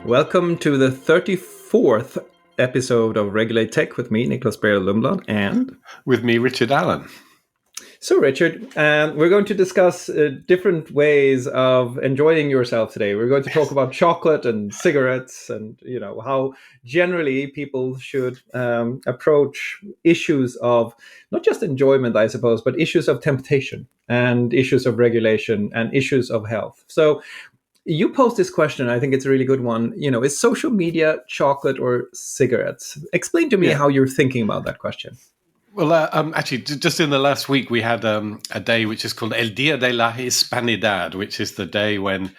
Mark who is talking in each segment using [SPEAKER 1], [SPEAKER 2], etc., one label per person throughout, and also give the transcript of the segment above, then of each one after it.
[SPEAKER 1] Welcome to the 34th episode of Regulate Tech with me, Niklas Berl Lumblad, and
[SPEAKER 2] with me, Richard Allen.
[SPEAKER 1] So, Richard, we're going to discuss different ways of enjoying yourself today. We're going to talk about chocolate and cigarettes, and how generally people should approach issues of not just enjoyment, I suppose, but issues of temptation and issues of regulation and issues of health. So, you posed this question. I think it's a really good one. Is social media chocolate or cigarettes? Explain to me how you're thinking about that question.
[SPEAKER 2] Well, actually, just in the last week, we had a day which is called El Día de la Hispanidad, which is the day when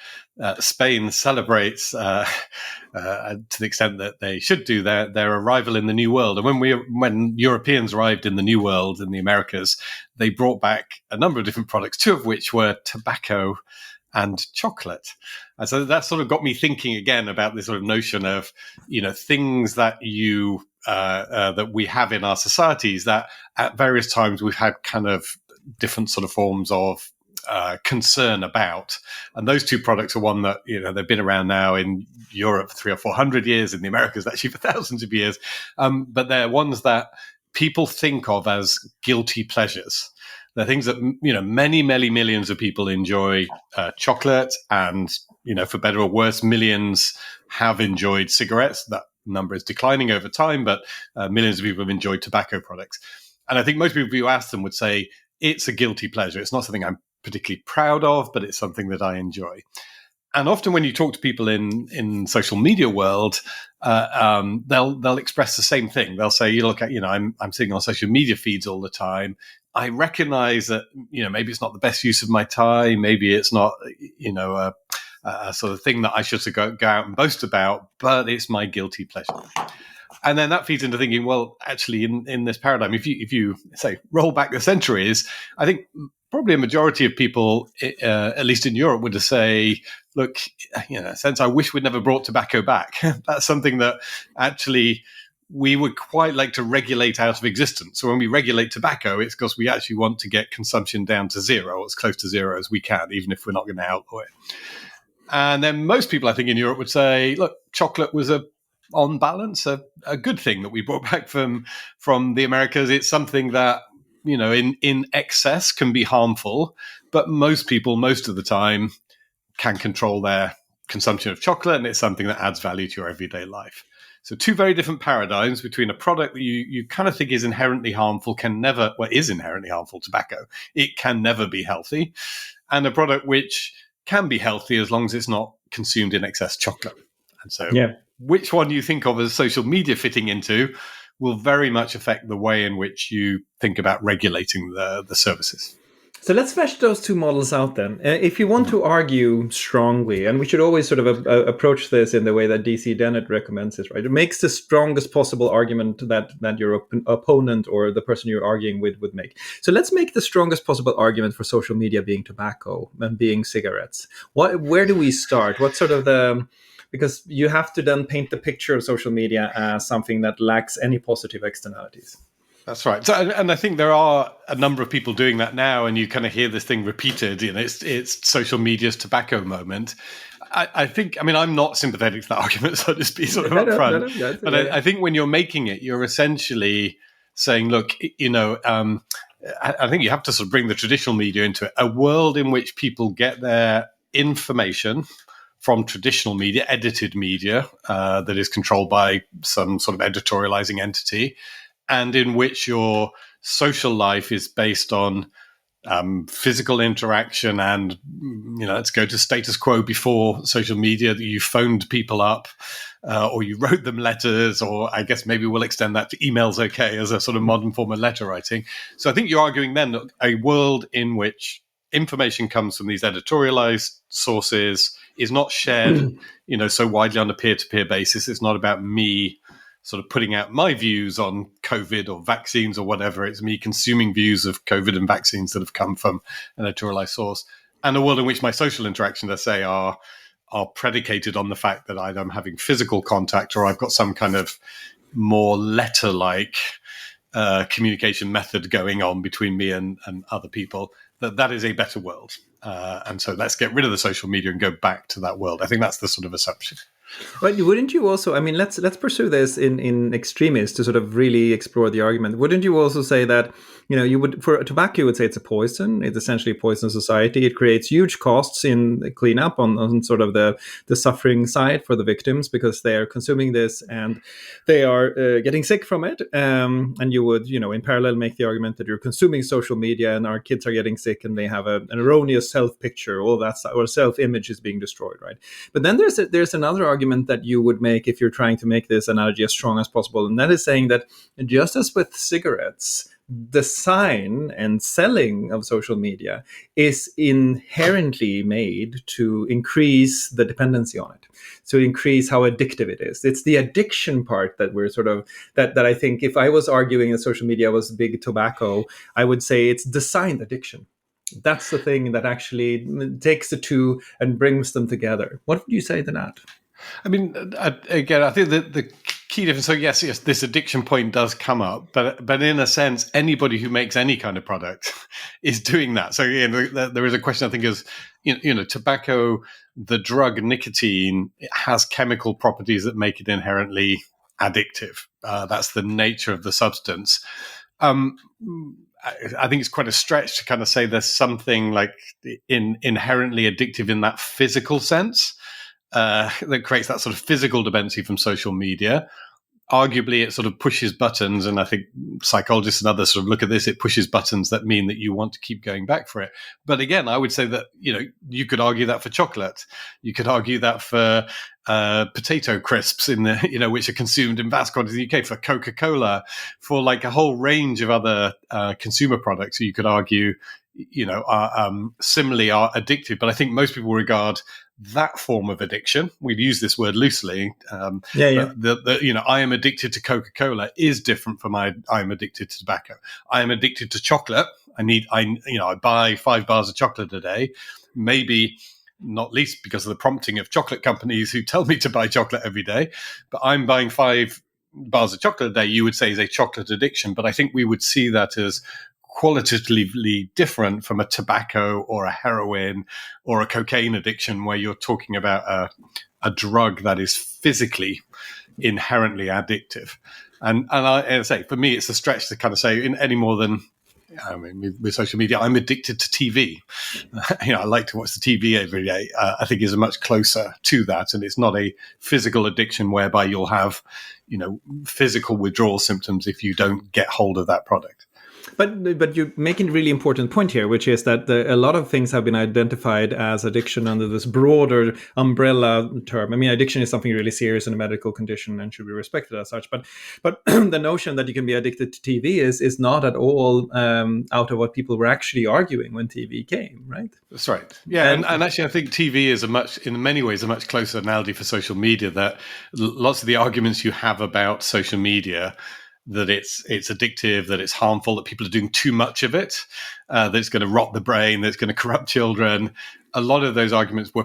[SPEAKER 2] Spain celebrates, to the extent that they should do, their arrival in the New World. And when Europeans arrived in the New World, in the Americas, they brought back a number of different products, two of which were tobacco and chocolate. And so that sort of got me thinking again about this sort of notion of, things that that we have in our societies that at various times we've had kind of different sort of forms of concern about. And those two products are one that, they've been around now in Europe for 300 or 400 years, in the Americas actually for thousands of years. But they're ones that people think of as guilty pleasures. They're things that, many, many millions of people enjoy chocolate, and, for better or worse, millions have enjoyed cigarettes. That number is declining over time, but millions of people have enjoyed tobacco products. And I think most people, if you ask them, would say it's a guilty pleasure. It's not something I'm particularly proud of, but it's something that I enjoy. And often when you talk to people in social media world, they'll express the same thing. They'll say, I'm seeing on social media feeds all the time. I recognize that, maybe it's not the best use of my time. Maybe it's not, a sort of thing that I should go out and boast about, but it's my guilty pleasure. And then that feeds into thinking, well, actually, in this paradigm, if you say roll back the centuries, I think probably a majority of people, at least in Europe, would say, look, in a sense, I wish we'd never brought tobacco back. That's something that actually we would quite like to regulate out of existence. So when we regulate tobacco, it's because we actually want to get consumption down to zero, as close to zero as we can, even if we're not going to outlaw it. And then most people, I think, in Europe would say, look, chocolate was on balance, a good thing that we brought back from the Americas. It's something that, in excess can be harmful, but most people, most of the time, can control their consumption of chocolate, and it's something that adds value to your everyday life. So two very different paradigms between a product that you kind of think is inherently harmful, is inherently harmful, tobacco. It can never be healthy. And a product which can be healthy as long as it's not consumed in excess, chocolate. And so which one you think of as social media fitting into will very much affect the way in which you think about regulating the services.
[SPEAKER 1] So let's flesh those two models out then. If you want to argue strongly, and we should always sort of approach this in the way that DC Dennett recommends it, right? It makes the strongest possible argument that your opponent or the person you're arguing with would make. So let's make the strongest possible argument for social media being tobacco and being cigarettes. Where do we start? What sort of because you have to then paint the picture of social media as something that lacks any positive externalities.
[SPEAKER 2] That's right. So, and I think there are a number of people doing that now, and you kind of hear this thing repeated, it's social media's tobacco moment. I think, I'm not sympathetic to that argument, so I'll just be sort of upfront. But I think when you're making it, you're essentially saying, look, I think you have to sort of bring the traditional media into it. A world in which people get their information from traditional media, edited media, that is controlled by some sort of editorializing entity, and in which your social life is based on physical interaction and, let's go to status quo before social media, that you phoned people up or you wrote them letters, or I guess maybe we'll extend that to emails, as a sort of modern form of letter writing. So I think you're arguing then that a world in which information comes from these editorialized sources is not shared, so widely on a peer-to-peer basis. It's not about me sort of putting out my views on COVID or vaccines or whatever. It's me consuming views of COVID and vaccines that have come from an editorialized source. And a world in which my social interactions, I say, are predicated on the fact that either I'm having physical contact or I've got some kind of more letter-like communication method going on between me and other people, that is a better world. And so let's get rid of the social media and go back to that world. I think that's the sort of assumption.
[SPEAKER 1] But wouldn't you also? I mean, let's pursue this in extremis to sort of really explore the argument. Wouldn't you also say that you would for tobacco you would say it's a poison? It's essentially a poison society. It creates huge costs in cleanup on sort of the suffering side for the victims because they are consuming this and they are getting sick from it. And you would in parallel make the argument that you're consuming social media and our kids are getting sick and they have an erroneous self picture. All that or self image is being destroyed, right? But then there's another argument that you would make if you're trying to make this analogy as strong as possible, and that is saying that just as with cigarettes, design and selling of social media is inherently made to increase the dependency on it, to increase how addictive it is. It's the addiction part that we're sort of that I think if I was arguing that social media was big tobacco, I would say it's designed addiction. That's the thing that actually takes the two and brings them together. What would you say to that?
[SPEAKER 2] I mean, again, I think that the key difference. So yes, this addiction point does come up, but in a sense, anybody who makes any kind of product is doing that. So there is a question I think is, tobacco, the drug nicotine, it has chemical properties that make it inherently addictive. That's the nature of the substance. I think it's quite a stretch to kind of say there's something like inherently addictive in that physical sense that creates that sort of physical dependency from social media. Arguably, it sort of pushes buttons, and I think psychologists and others sort of look at this, it pushes buttons that mean that you want to keep going back for it. But again, I would say that, you could argue that for chocolate. You could argue that for potato crisps which are consumed in vast quantities in the UK, for Coca-Cola, for like a whole range of other consumer products. You could argue, similarly are addictive. But I think most people regard that form of addiction, we'd use this word loosely. I am addicted to Coca-Cola is different from I am addicted to tobacco. I am addicted to chocolate. I buy 5 bars of chocolate a day, maybe not least because of the prompting of chocolate companies who tell me to buy chocolate every day. But I'm buying 5 bars of chocolate a day, you would say is a chocolate addiction. But I think we would see that as qualitatively different from a tobacco or a heroin or a cocaine addiction, where you're talking about a drug that is physically inherently addictive. And I say, for me, it's a stretch to kind of say any more than, with social media, I'm addicted to TV. I like to watch the TV every day. I think is much closer to that. And it's not a physical addiction whereby you'll have, physical withdrawal symptoms if you don't get hold of that product.
[SPEAKER 1] But you're making a really important point here, which is that a lot of things have been identified as addiction under this broader umbrella term. I mean, addiction is something really serious in a medical condition and should be respected as such. But the notion that you can be addicted to TV is not at all out of what people were actually arguing when TV came, right?
[SPEAKER 2] That's right. Yeah, and actually, I think TV is in many ways, a much closer analogy for social media. That lots of the arguments you have about social media, that it's addictive, that it's harmful, that people are doing too much of it, that it's going to rot the brain, that it's going to corrupt children. A lot of those arguments were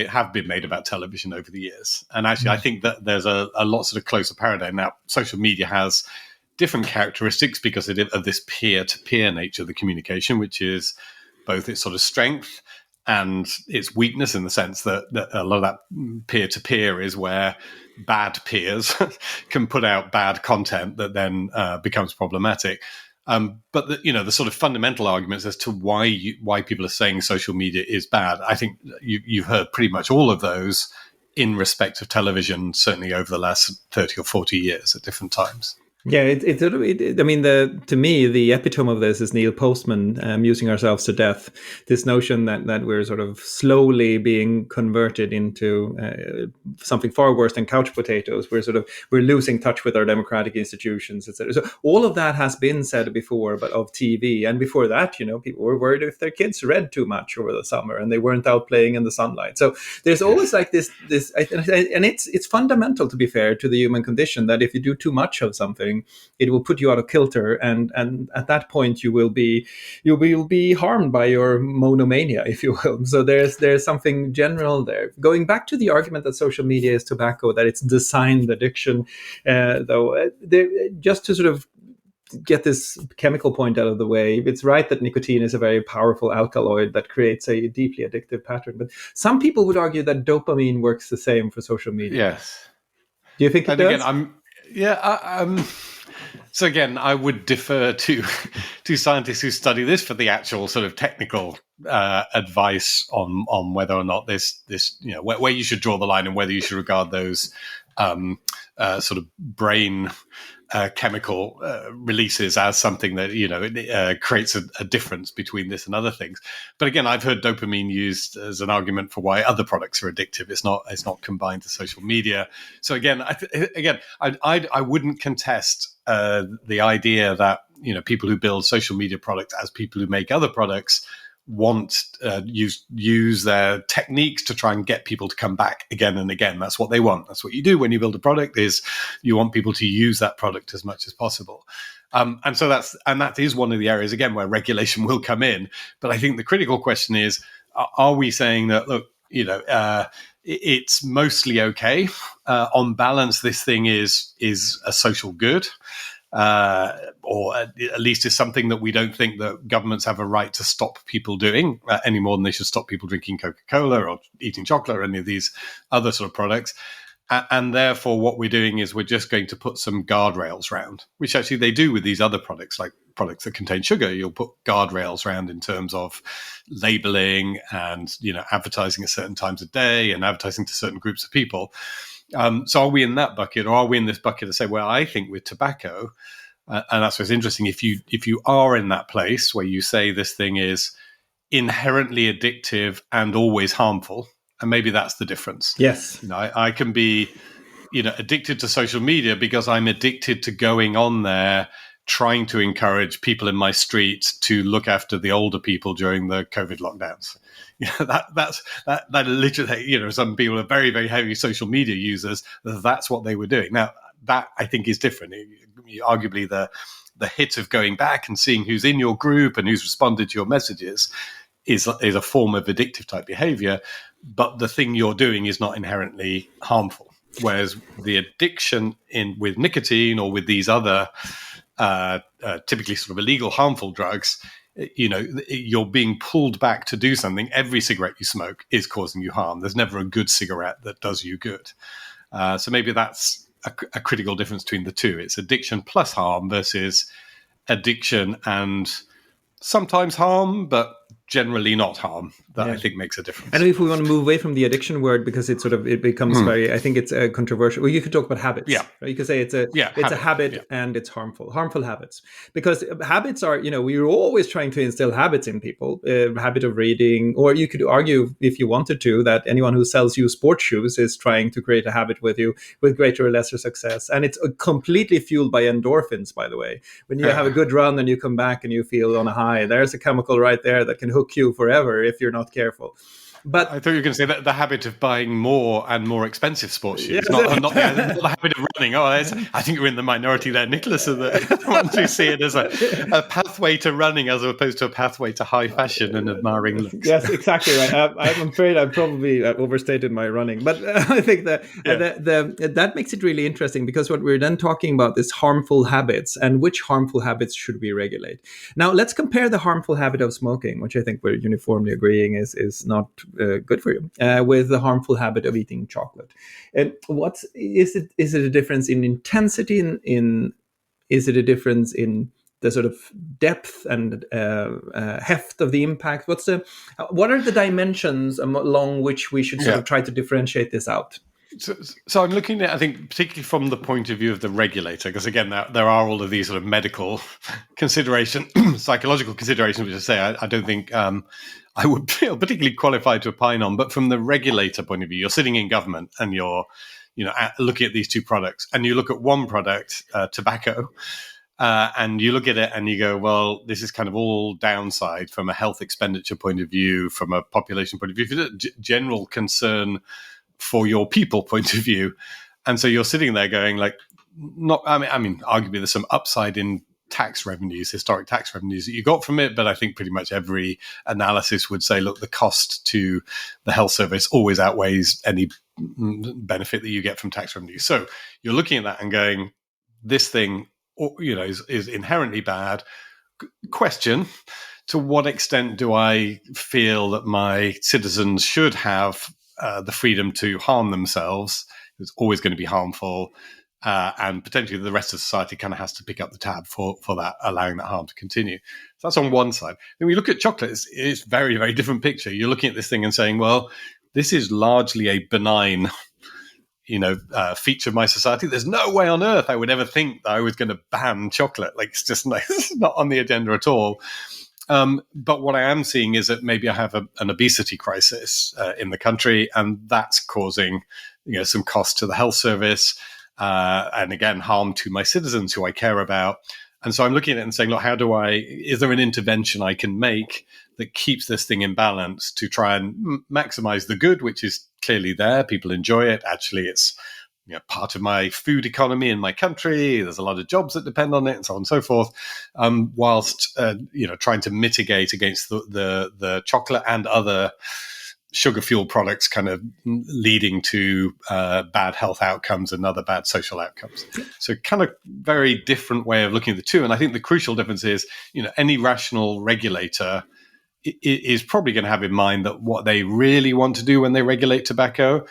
[SPEAKER 2] have been made about television over the years. And actually, I think that there's a lot sort of closer paradigm now. Social media has different characteristics because of this peer-to-peer nature of the communication, which is both its sort of strength and its weakness, in the sense that a lot of that peer-to-peer is where bad peers can put out bad content that then becomes problematic. But the sort of fundamental arguments as to why people are saying social media is bad, I think you've heard pretty much all of those in respect of television, certainly over the last 30 or 40 years at different times.
[SPEAKER 1] Yeah, to me, the epitome of this is Neil Postman amusing ourselves to death. This notion that we're sort of slowly being converted into something far worse than couch potatoes. We're losing touch with our democratic institutions, etc. So all of that has been said before, but of TV. And before that, people were worried if their kids read too much over the summer and they weren't out playing in the sunlight. So there's always like this, and it's fundamental, to be fair, to the human condition, that if you do too much of something, it will put you out of kilter, and at that point you will be harmed by your monomania, if you will. So there's something general there. Going back to the argument that social media is tobacco, that it's designed addiction, though, just to sort of get this chemical point out of the way. It's right that nicotine is a very powerful alkaloid that creates a deeply addictive pattern. But some people would argue that dopamine works the same for social media.
[SPEAKER 2] Yes.
[SPEAKER 1] Do you think it
[SPEAKER 2] And
[SPEAKER 1] does?
[SPEAKER 2] again, so again, I would defer to scientists who study this for the actual sort of technical advice on whether or not this where you should draw the line and whether you should regard those sort of brain chemical releases as something that creates a difference between this and other things. But again, I've heard dopamine used as an argument for why other products are addictive. It's not combined to social media. So again, I wouldn't contest the idea that people who build social media products as people who make other products want use their techniques to try and get people to come back again and again. That's what they want. That's what you do when you build a product, is you want people to use that product as much as possible. And that is one of the areas, again, where regulation will come in. But I think the critical question is, are we saying that, look, it's mostly okay. On balance, this thing is a social good. Or at least is something that we don't think that governments have a right to stop people doing any more than they should stop people drinking Coca-Cola or eating chocolate or any of these other sort of products. And therefore, what we're doing is we're just going to put some guardrails around, which actually they do with these other products, like products that contain sugar. You'll put guardrails around in terms of labeling and advertising at certain times of day and advertising to certain groups of people. So are we in that bucket, or are we in this bucket to say, well, I think with tobacco, and that's what's interesting, if you are in that place where you say this thing is inherently addictive and always harmful, and maybe that's the difference.
[SPEAKER 1] Yes.
[SPEAKER 2] I can be addicted to social media because I'm addicted to going on there trying to encourage people in my street to look after the older people during the COVID lockdowns. That literally, some people are very, very heavy social media users. That's what they were doing. Now, that I think is different. Arguably, the hit of going back and seeing who's in your group and who's responded to your messages is a form of addictive type behavior. But the thing you're doing is not inherently harmful. Whereas the addiction with nicotine or with these other typically sort of illegal, harmful drugs, you're being pulled back to do something. Every cigarette you smoke is causing you harm. There's never a good cigarette that does you good. So maybe that's a critical difference between the two. It's addiction plus harm versus addiction and sometimes harm, but generally not harm. That I think makes a difference.
[SPEAKER 1] And if we want to move away from the addiction word, because it becomes very, I think it's a controversial. Well, you could talk about habits. Yeah, right? You could say it's a habit and it's harmful habits, because habits are, we're always trying to instill habits in people. Habit of reading, or you could argue, if you wanted to, that anyone who sells you sports shoes is trying to create a habit with you with greater or lesser success, and it's completely fueled by endorphins. By the way, when you have a good run and you come back and you feel on a high, there's a chemical right there that can hook you forever if you're not careful. But
[SPEAKER 2] I thought you were going to say that the habit of buying more and more expensive sports shoes, not the habit of running. I think you're in the minority there, Nicholas, of the ones who see it as a pathway to running as opposed to a pathway to high fashion and admiring looks.
[SPEAKER 1] Yes, exactly right. I'm afraid I've probably overstated my running, but I think that that makes it really interesting, because what we're then talking about is harmful habits, and which harmful habits should we regulate. Now, let's compare the harmful habit of smoking, which I think we're uniformly agreeing is not good for you, with the harmful habit of eating chocolate. And is it a difference in intensity? Is it a difference in the sort of depth and heft of the impact? What are the dimensions along which we should sort of try to differentiate this out?
[SPEAKER 2] So I'm looking at, I think, particularly from the point of view of the regulator, because again, there are all of these sort of medical considerations, psychological considerations, which I say I don't think I would feel particularly qualified to opine on. But from the regulator point of view, you're sitting in government and you're, looking at these two products, and you look at one product, tobacco, and you look at it and you go, well, this is kind of all downside from a health expenditure point of view, from a population point of view, from a general concern for your people point of view. And so you're sitting there going arguably there's some upside in tax revenues, historic tax revenues that you got from it. But I think pretty much every analysis would say, look, the cost to the health service always outweighs any benefit that you get from tax revenues. So you're looking at that and going, this thing or, is inherently bad. Question: to what extent do I feel that my citizens should have the freedom to harm themselves? It's always going to be harmful. And potentially the rest of society kind of has to pick up the tab for that, allowing that harm to continue. So that's on one side. When we look at chocolate, it's very, very different picture. You're looking at this thing and saying, well, this is largely a benign feature of my society. There's no way on earth I would ever think that I was going to ban chocolate. Like, it's just it's not on the agenda at all. But what I am seeing is that maybe I have an obesity crisis in the country, and that's causing some cost to the health service, and again, harm to my citizens who I care about. And so I'm looking at it and saying, look, is there an intervention I can make that keeps this thing in balance to try and maximize the good, which is clearly there. People enjoy it. Actually, it's part of my food economy in my country. There's a lot of jobs that depend on it, and so on and so forth. Whilst trying to mitigate against the chocolate and other sugar fuel products kind of leading to bad health outcomes and other bad social outcomes. So kind of very different way of looking at the two. And I think the crucial difference is, any rational regulator is probably going to have in mind that what they really want to do when they regulate tobacco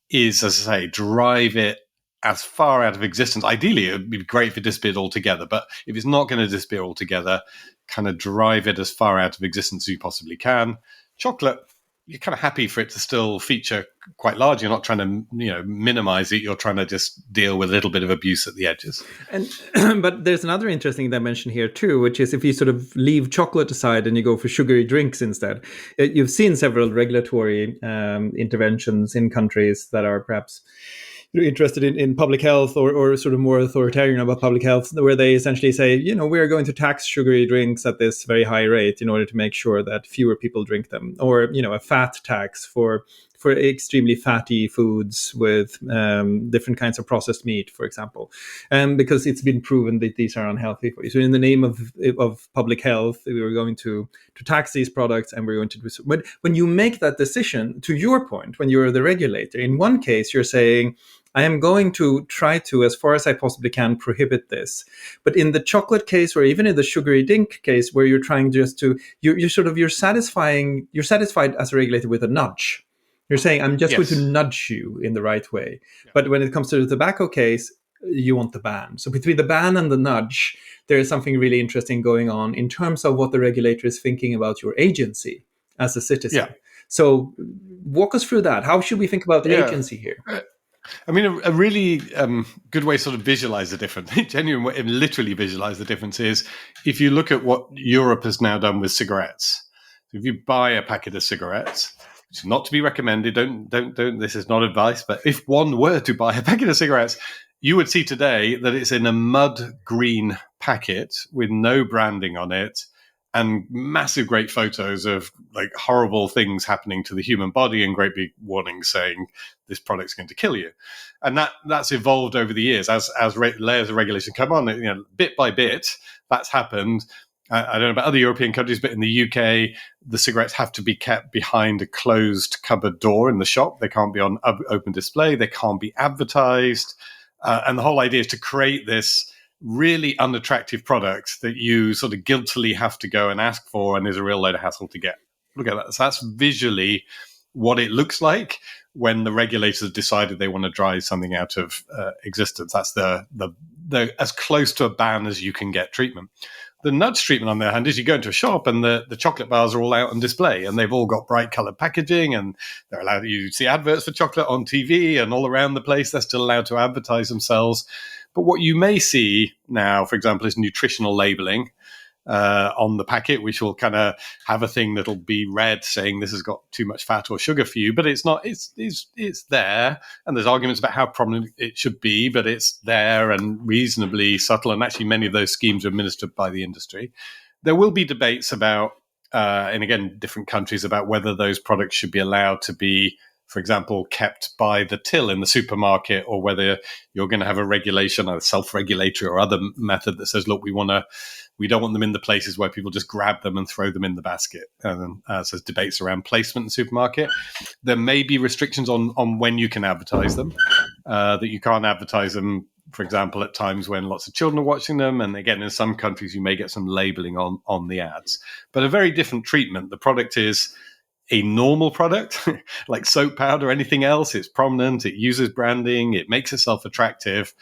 [SPEAKER 2] is, as I say, drive it as far out of existence. Ideally, it would be great if it disappeared altogether. But if it's not going to disappear altogether, kind of drive it as far out of existence as you possibly can. Chocolate, you're kind of happy for it to still feature quite large. You're not trying to, minimize it. You're trying to just deal with a little bit of abuse at the edges.
[SPEAKER 1] And but there's another interesting dimension here too, which is if you sort of leave chocolate aside and you go for sugary drinks instead. You've seen several regulatory interventions in countries that are perhaps interested in public health or sort of more authoritarian about public health, where they essentially say, we're going to tax sugary drinks at this very high rate in order to make sure that fewer people drink them, or a fat tax for extremely fatty foods with different kinds of processed meat, for example, because it's been proven that these are unhealthy for you. So in the name of public health, we were going to tax these products, and we're going to do so. But when you make that decision, to your point, when you're the regulator, in one case you're saying, I am going to try to, as far as I possibly can, prohibit this. But in the chocolate case, or even in the sugary drink case, where you're trying just to, you're satisfied as a regulator with a nudge. You're saying, I'm just going to nudge you in the right way. Yeah. But when it comes to the tobacco case, you want the ban. So between the ban and the nudge, there is something really interesting going on in terms of what the regulator is thinking about your agency as a citizen. Yeah. So walk us through that. How should we think about the agency here?
[SPEAKER 2] I mean, a really good way to sort of visualize the difference, genuine way, literally visualize the difference is if you look at what Europe has now done with cigarettes. If you buy a packet of cigarettes, which is not to be recommended, don't, this is not advice, but if one were to buy a packet of cigarettes, you would see today that it's in a mud green packet with no branding on it, and massive great photos of like horrible things happening to the human body and great big warnings saying this product's going to kill you. And that's evolved over the years as layers of regulation come on, bit by bit, that's happened. I don't know about other European countries, but in the UK, the cigarettes have to be kept behind a closed cupboard door in the shop. They can't be on open display. They can't be advertised. And the whole idea is to create this really unattractive product that you sort of guiltily have to go and ask for, and is a real load of hassle to get. Look at that. So that's visually what it looks like when the regulators decided they want to drive something out of existence. That's the as close to a ban as you can get treatment. The nudge treatment, on the other hand, is you go into a shop and the chocolate bars are all out on display, and they've all got bright coloured packaging, and they're allowed. You see adverts for chocolate on TV and all around the place. They're still allowed to advertise themselves. But what you may see now, for example, is nutritional labeling on the packet, which will kind of have a thing that'll be red saying this has got too much fat or sugar for you. But it's not. It's there, and there's arguments about how prominent it should be, but it's there and reasonably subtle. And actually, many of those schemes are administered by the industry. There will be debates about, and again, different countries about whether those products should be allowed to be for example, kept by the till in the supermarket, or whether you're going to have a regulation, a self-regulatory or other method that says, look, we don't want them in the places where people just grab them and throw them in the basket. And so there's debates around placement in the supermarket. There may be restrictions on when you can advertise them, that you can't advertise them, for example, at times when lots of children are watching them. And again, in some countries, you may get some labeling on the ads. But a very different treatment. The product is a normal product, like soap powder or anything else. It's prominent, it uses branding, it makes itself attractive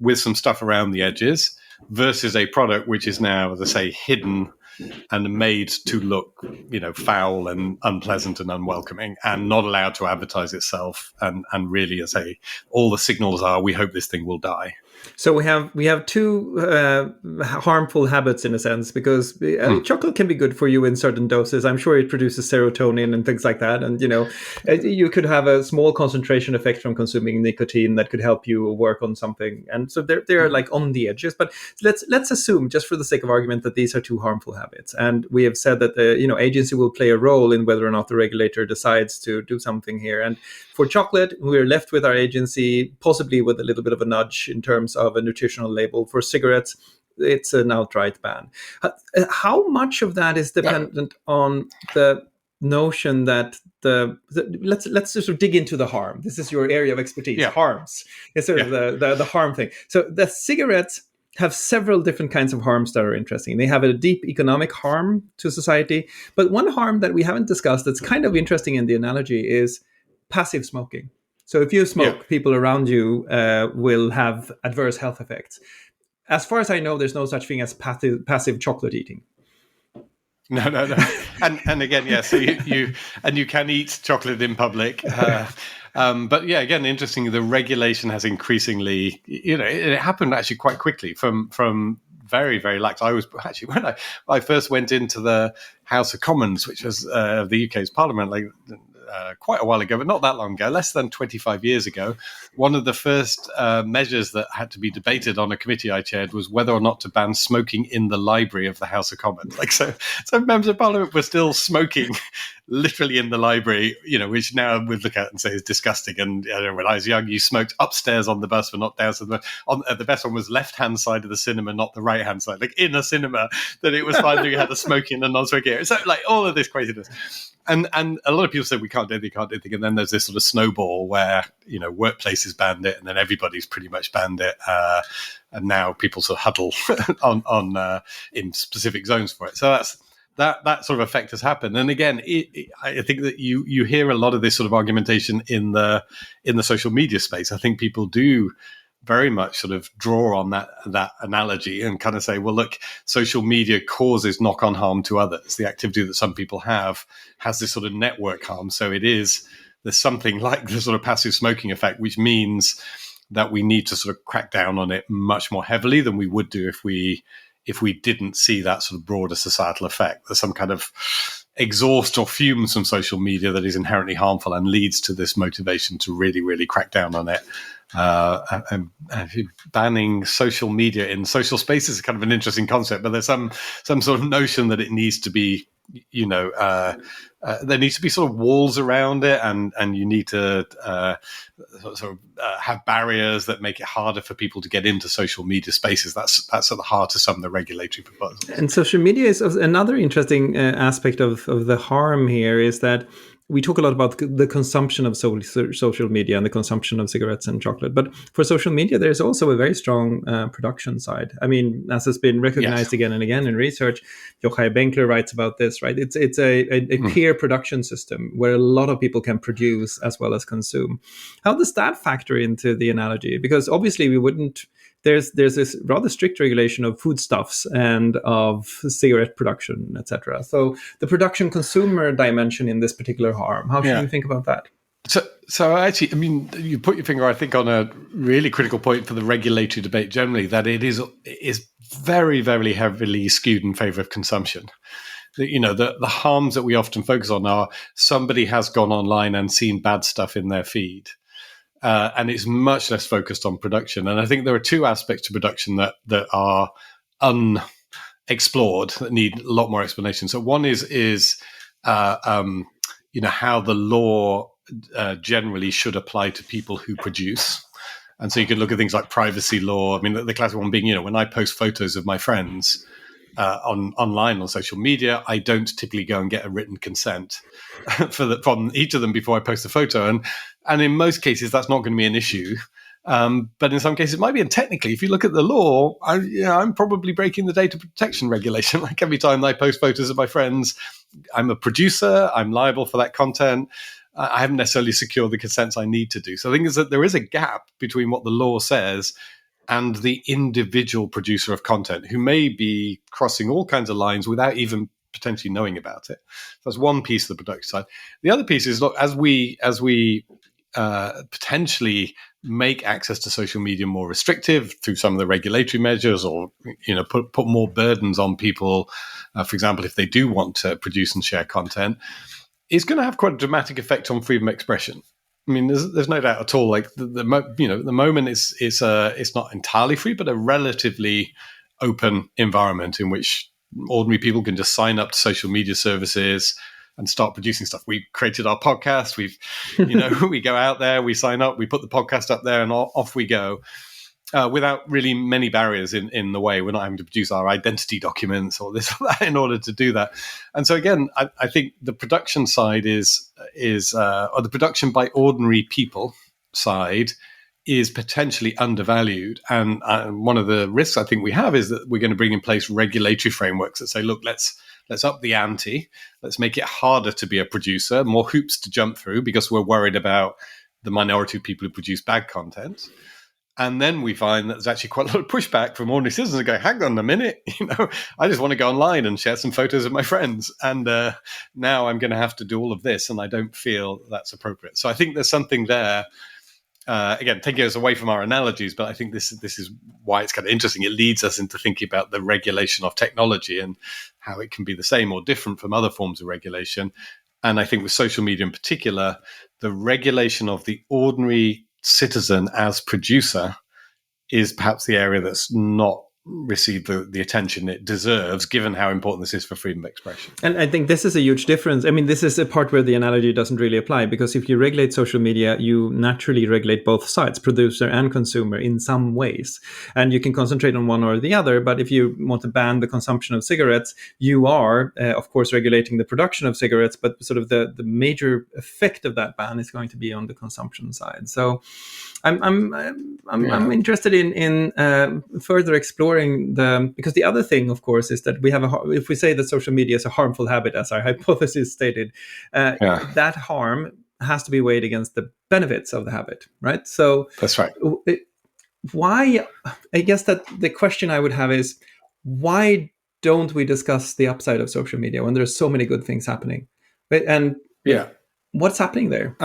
[SPEAKER 2] with some stuff around the edges, versus a product which is now, as I say, hidden and made to look, foul and unpleasant and unwelcoming, and not allowed to advertise itself. And really, as I say, all the signals are, we hope this thing will die.
[SPEAKER 1] So we have two harmful habits in a sense, because chocolate can be good for you in certain doses. I'm sure it produces serotonin and things like that. And, you could have a small concentration effect from consuming nicotine that could help you work on something. And so they're like on the edges. But let's assume, just for the sake of argument, that these are two harmful habits. And we have said that the agency will play a role in whether or not the regulator decides to do something here. And for chocolate, we're left with our agency, possibly with a little bit of a nudge in terms of a nutritional label. For cigarettes, it's an outright ban. How much of that is dependent on the notion that let's sort of dig into the harm. This is your area of expertise. Harms. It's sort of the harm thing. So the cigarettes have several different kinds of harms that are interesting. They have a deep economic harm to society, but one harm that we haven't discussed that's kind of interesting in the analogy is passive smoking. So if you smoke, people around you will have adverse health effects. As far as I know, there's no such thing as passive chocolate eating.
[SPEAKER 2] No. And again, so you can eat chocolate in public. But again, interesting, the regulation has increasingly, it happened actually quite quickly from very, very lax. I was actually, when I first went into the House of Commons, which was the UK's parliament, quite a while ago, but not that long ago, less than 25 years ago, one of the first measures that had to be debated on a committee I chaired was whether or not to ban smoking in the library of the House of Commons. So members of Parliament were still smoking literally in the library, which now we'd look at and say is disgusting. And when I was young, you smoked upstairs on the bus, but not downstairs. The best one was left-hand side of the cinema, not the right-hand side. Like in a cinema, that it was fine that you had a smoking and non-smoking area. So all of this craziness. And a lot of people say we can't do anything, and then there's this sort of snowball where workplaces banned it, and then everybody's pretty much banned it, and now people sort of huddle on in specific zones for it. So that sort of effect has happened. And again, I think that you hear a lot of this sort of argumentation in the social media space. I think people do very much sort of draw on that analogy and kind of say, well, look, social media causes knock-on harm to others. The activity that some people have has this sort of network harm. So there's something like the sort of passive smoking effect, which means that we need to sort of crack down on it much more heavily than we would do if we didn't see that sort of broader societal effect. There's some kind of exhaust or fumes from social media that is inherently harmful and leads to this motivation to really, really crack down on it. And banning social media in social spaces is kind of an interesting concept, but there's some sort of notion that it needs to be, there needs to be sort of walls around it, and you need to have barriers that make it harder for people to get into social media spaces. That's at the heart of some of the regulatory proposals. And
[SPEAKER 1] social media is another interesting aspect of the harm here, is that we talk a lot about the consumption of social media and the consumption of cigarettes and chocolate. But for social media, there's also a very strong production side. I mean, as has been recognized again and again in research, Yochai Benkler writes about this, right? It's a peer production system where a lot of people can produce as well as consume. How does that factor into the analogy? Because obviously we wouldn't... There's this rather strict regulation of foodstuffs and of cigarette production, etc. So the production consumer dimension in this particular harm, how should you think about that?
[SPEAKER 2] So actually, I mean, you put your finger, I think, on a really critical point for the regulatory debate generally, that it is very, very heavily skewed in favor of consumption. The harms that we often focus on are somebody has gone online and seen bad stuff in their feed. And it's much less focused on production. And I think there are two aspects to production that are unexplored, that need a lot more explanation. So one is how the law generally should apply to people who produce. And so you can look at things like privacy law. I mean, the classic one being, when I post photos of my friends online on social media, I don't typically go and get a written consent from each of them before I post a photo. And in most cases, that's not going to be an issue. But in some cases, it might be. And technically, if you look at the law, I'm probably breaking the data protection regulation. Like every time I post photos of my friends, I'm a producer. I'm liable for that content. I haven't necessarily secured the consents I need to do. So I think is that there is a gap between what the law says and the individual producer of content who may be crossing all kinds of lines without even potentially knowing about it. That's one piece of the production side. The other piece is, look, as we potentially make access to social media more restrictive through some of the regulatory measures, or put more burdens on people, for example, if they do want to produce and share content, it's going to have quite a dramatic effect on freedom of expression. I mean, there's no doubt at all. Like the moment it's not entirely free, but a relatively open environment in which ordinary people can just sign up to social media services and start producing stuff. We created our podcast. We go out there, we sign up, we put the podcast up there, and off we go. Without really many barriers in the way. We're not having to produce our identity documents or this or that in order to do that. And so again, I think the production side or the production by ordinary people side is potentially undervalued. And one of the risks I think we have is that we're going to bring in place regulatory frameworks that say, look, let's up the ante. Let's make it harder to be a producer, more hoops to jump through because we're worried about the minority of people who produce bad content. And then we find that there's actually quite a lot of pushback from ordinary citizens who go, hang on a minute, I just want to go online and share some photos of my friends. And now I'm going to have to do all of this, and I don't feel that's appropriate. So I think there's something there. Again, taking us away from our analogies, but I think this is why it's kind of interesting. It leads us into thinking about the regulation of technology and how it can be the same or different from other forms of regulation. And I think with social media in particular, the regulation of the ordinary citizen as producer is perhaps the area that's not received the attention it deserves, given how important this is for freedom of expression.
[SPEAKER 1] And I think this is a huge difference. I mean, this is a part where the analogy doesn't really apply, because if you regulate social media, you naturally regulate both sides, producer and consumer, in some ways. And you can concentrate on one or the other. But if you want to ban the consumption of cigarettes, you are, of course, regulating the production of cigarettes. But sort of the major effect of that ban is going to be on the consumption side. So I'm interested in further exploring because the other thing, of course, is that we have if we say that social media is a harmful habit, as our hypothesis stated, that harm has to be weighed against the benefits of the habit, right? So
[SPEAKER 2] that's right.
[SPEAKER 1] Why? I guess that the question I would have is, why don't we discuss the upside of social media when there's so many good things happening? And what's happening there?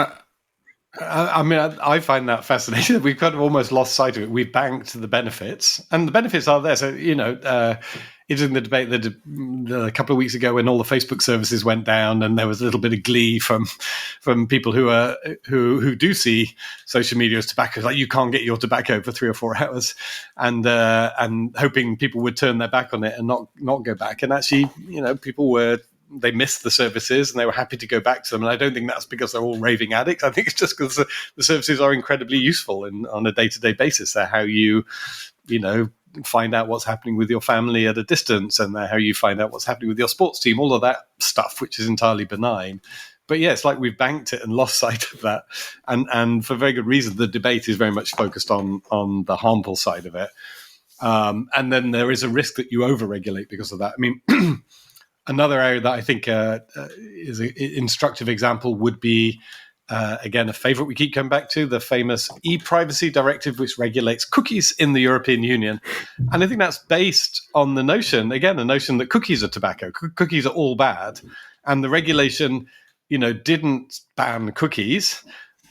[SPEAKER 2] I mean, I find that fascinating. We've kind of almost lost sight of it. We've banked the benefits, and the benefits are there. So, it's in the debate that a couple of weeks ago when all the Facebook services went down, and there was a little bit of glee from people who do see social media as tobacco, like you can't get your tobacco for 3 or 4 hours, and hoping people would turn their back on it and not go back. And actually, people they missed the services and they were happy to go back to them. And I don't think that's because they're all raving addicts. I think it's just because the services are incredibly useful on a day-to-day basis. They're how you find out what's happening with your family at a distance, and they're how you find out what's happening with your sports team, all of that stuff, which is entirely benign. But yeah, it's like we've banked it and lost sight of that. And for very good reason, the debate is very much focused on the harmful side of it. And then there is a risk that you over-regulate because of that. I mean, another area that I think is an instructive example would be, again, a favorite we keep coming back to, the famous e-privacy directive, which regulates cookies in the European Union. And I think that's based on the notion that cookies are tobacco. Cookies are all bad. And the regulation, didn't ban cookies.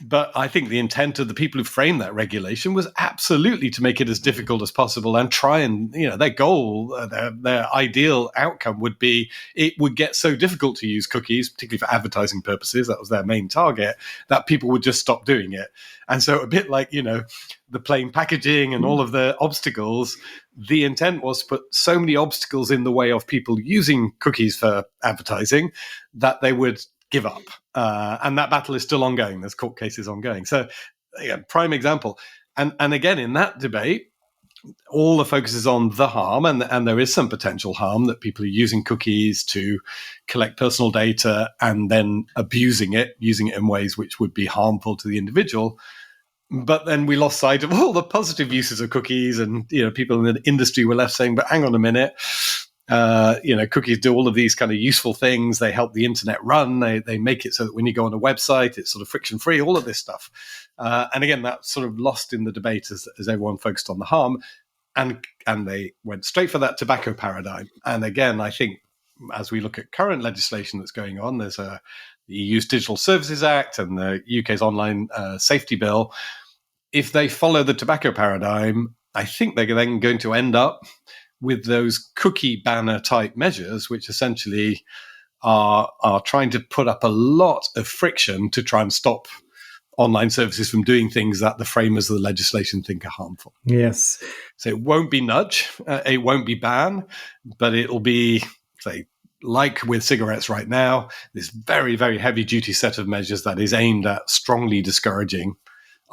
[SPEAKER 2] But I think the intent of the people who framed that regulation was absolutely to make it as difficult as possible and try and, their goal, their ideal outcome would be it would get so difficult to use cookies, particularly for advertising purposes, that was their main target, that people would just stop doing it. And so a bit like, the plain packaging and all of the obstacles, the intent was to put so many obstacles in the way of people using cookies for advertising that they would give up. And that battle is still ongoing. There's court cases ongoing. So, again, prime example. And again, in that debate, all the focus is on the harm, and there is some potential harm that people are using cookies to collect personal data and then abusing it, using it in ways which would be harmful to the individual. But then we lost sight of all the positive uses of cookies, and people in the industry were left saying, "But hang on a minute, cookies do all of these kind of useful things. They help the internet run. They make it so that when you go on a website, it's sort of friction free. All of this stuff." And again, that's sort of lost in the debate as everyone focused on the harm, and they went straight for that tobacco paradigm. And again, I think as we look at current legislation that's going on, there's the EU's Digital Services Act and the UK's Online Safety Bill. If they follow the tobacco paradigm, I think they're then going to end up with those cookie banner type measures, which essentially are trying to put up a lot of friction to try and stop online services from doing things that the framers of the legislation think are harmful.
[SPEAKER 1] Yes.
[SPEAKER 2] So it won't be nudge, it won't be ban, but it'll be, say, like with cigarettes right now, this very, very heavy duty set of measures that is aimed at strongly discouraging,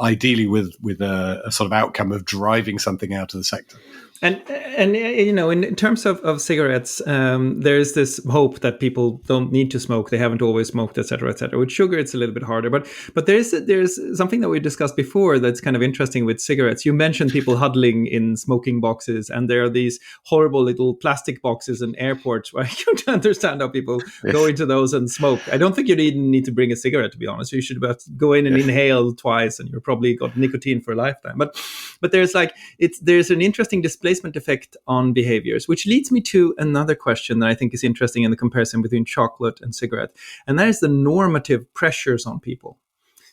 [SPEAKER 2] ideally with a sort of outcome of driving something out of the sector.
[SPEAKER 1] And in terms of cigarettes, there's this hope that people don't need to smoke; they haven't always smoked, etc., etc. With sugar, it's a little bit harder. But there's something that we discussed before that's kind of interesting with cigarettes. You mentioned people huddling in smoking boxes, and there are these horrible little plastic boxes in airports where I can't understand how people go into those and smoke. I don't think you even need to bring a cigarette, to be honest. You should go in and inhale twice, and you've probably got nicotine for a lifetime. But there's an interesting displacement effect on behaviors, which leads me to another question that I think is interesting in the comparison between chocolate and cigarette, and that is the normative pressures on people.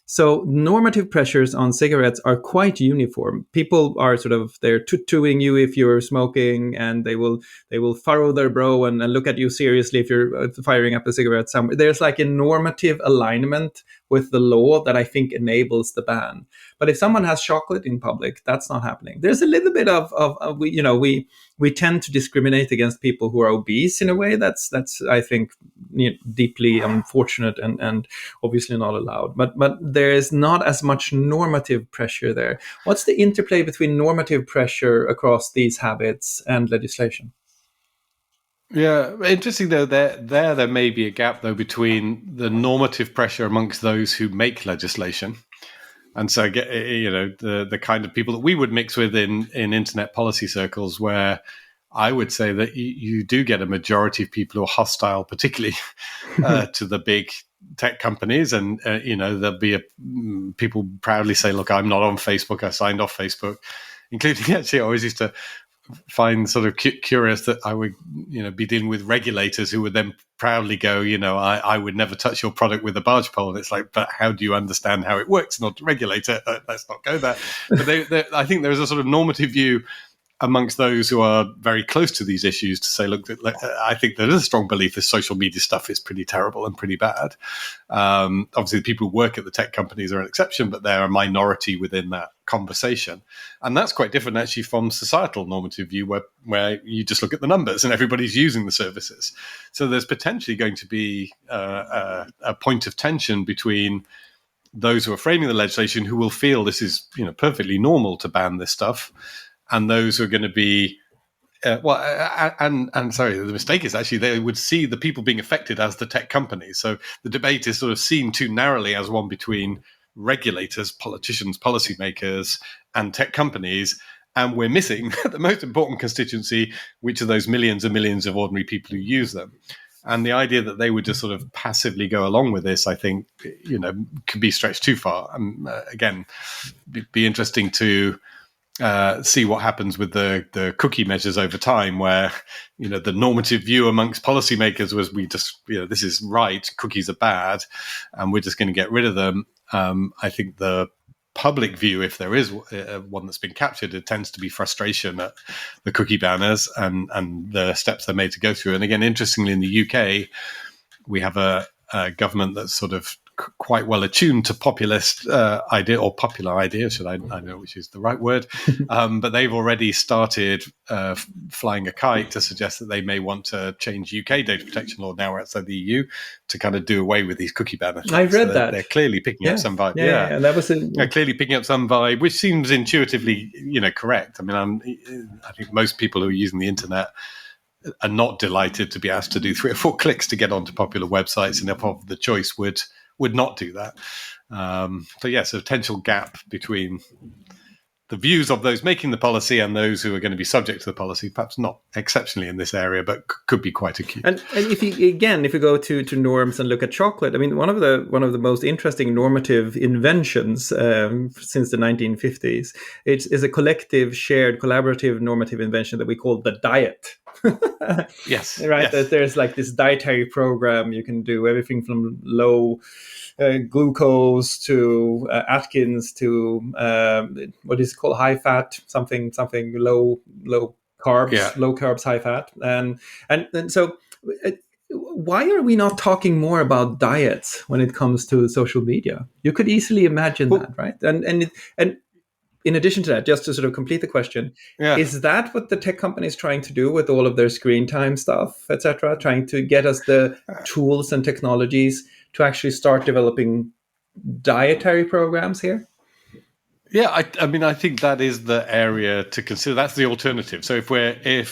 [SPEAKER 1] So normative pressures on cigarettes are quite uniform. People are they're tutuing you if you're smoking, and they will furrow their brow and look at you seriously if you're firing up a cigarette somewhere. There's like a normative alignment with the law that I think enables the ban. But if someone has chocolate in public, that's not happening. There's a little bit of we tend to discriminate against people who are obese in a way that's I think deeply unfortunate and obviously not allowed. But there is not as much normative pressure there. What's the interplay between normative pressure across these habits and legislation?
[SPEAKER 2] Yeah, interesting though. There may be a gap though between the normative pressure amongst those who make legislation, and so the kind of people that we would mix with in internet policy circles, where I would say that you do get a majority of people who are hostile, particularly to the big tech companies, and there'll be people proudly say, "Look, I'm not on Facebook. I signed off Facebook," including actually I always used to find sort of curious that I would be dealing with regulators who would then proudly go, I would never touch your product with a barge pole. And it's like, but how do you understand how it works? Not regulator. Let's not go there. But I think there is a sort of normative view amongst those who are very close to these issues to say, look, I think there is a strong belief this social media stuff is pretty terrible and pretty bad. Obviously, the people who work at the tech companies are an exception, but they're a minority within that conversation. And that's quite different actually from societal normative view where you just look at the numbers and everybody's using the services. So there's potentially going to be a point of tension between those who are framing the legislation who will feel this is perfectly normal to ban this stuff, and those who are going to be, sorry, the mistake is actually they would see the people being affected as the tech companies. So the debate is sort of seen too narrowly as one between regulators, politicians, policymakers, and tech companies. And we're missing the most important constituency, which are those millions and millions of ordinary people who use them. And the idea that they would just sort of passively go along with this, I think, could be stretched too far. Again, be interesting to see what happens with the cookie measures over time, where the normative view amongst policymakers was we just this is right, cookies are bad, and we're just going to get rid of them. I think the public view, if there is one that's been captured, it tends to be frustration at the cookie banners and the steps they're made to go through. And again, interestingly, in the UK, we have a government that's sort of quite well attuned to populist idea or popular ideas. I don't know which is the right word, but they've already started flying a kite to suggest that they may want to change UK data protection law now outside the EU to kind of do away with these cookie banners.
[SPEAKER 1] I read that.
[SPEAKER 2] They're clearly picking up some vibe.
[SPEAKER 1] Yeah, that was
[SPEAKER 2] they're clearly picking up some vibe, which seems intuitively, correct. I mean, I think most people who are using the internet are not delighted to be asked to do 3 or 4 clicks to get onto popular websites, and if offered the choice would not do that. So yes, a potential gap between the views of those making the policy and those who are going to be subject to the policy, perhaps not exceptionally in this area, but could be quite acute.
[SPEAKER 1] And if you go to norms and look at chocolate, I mean, one of the most interesting normative inventions since the 1950s is a collective, shared, collaborative normative invention that we call the diet.
[SPEAKER 2] Yes,
[SPEAKER 1] right.
[SPEAKER 2] Yes.
[SPEAKER 1] That there's like this dietary program. You can do everything from low glucose to Atkins to what is it called, high fat, something low carbs, low carbs, high fat, and so. Why are we not talking more about diets when it comes to social media? You could easily imagine that, right? And in addition to that, just to sort of complete the question, is that what the tech company is trying to do with all of their screen time stuff, etc., trying to get us the tools and technologies to actually start developing dietary programs here?
[SPEAKER 2] Yeah, I mean, I think that is the area to consider. That's the alternative. So we're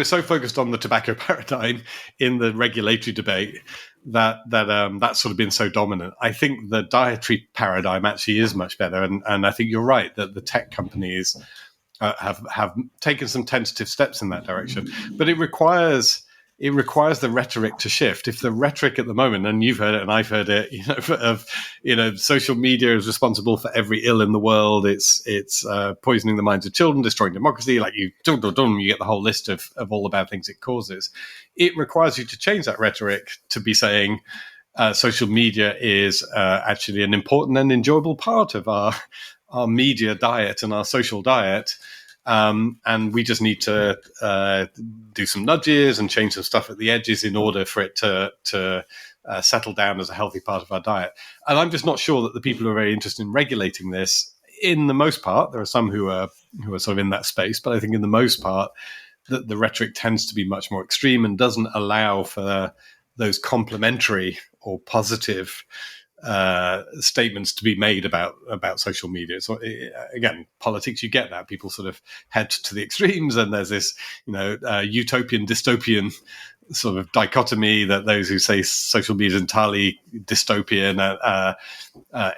[SPEAKER 2] so focused on the tobacco paradigm in the regulatory debate that's sort of been so dominant. I think the dietary paradigm actually is much better, and I think you're right that the tech companies have taken some tentative steps in that direction, but it requires the rhetoric to shift. If the rhetoric at the moment, and you've heard it and I've heard it, social media is responsible for every ill in the world. It's poisoning the minds of children, destroying democracy. Like you get the whole list of all the bad things it causes. It requires you to change that rhetoric to be saying social media is actually an important and enjoyable part of our media diet and our social diet. And we just need to do some nudges and change some stuff at the edges in order for it to settle down as a healthy part of our diet. And I'm just not sure that the people who are very interested in regulating this, in the most part, there are some who are sort of in that space, but I think in the most part, the rhetoric tends to be much more extreme and doesn't allow for those complementary or positive statements to be made about social media. So again, politics, you get that people sort of head to the extremes, and there's this utopian dystopian sort of dichotomy that those who say social media is entirely dystopian.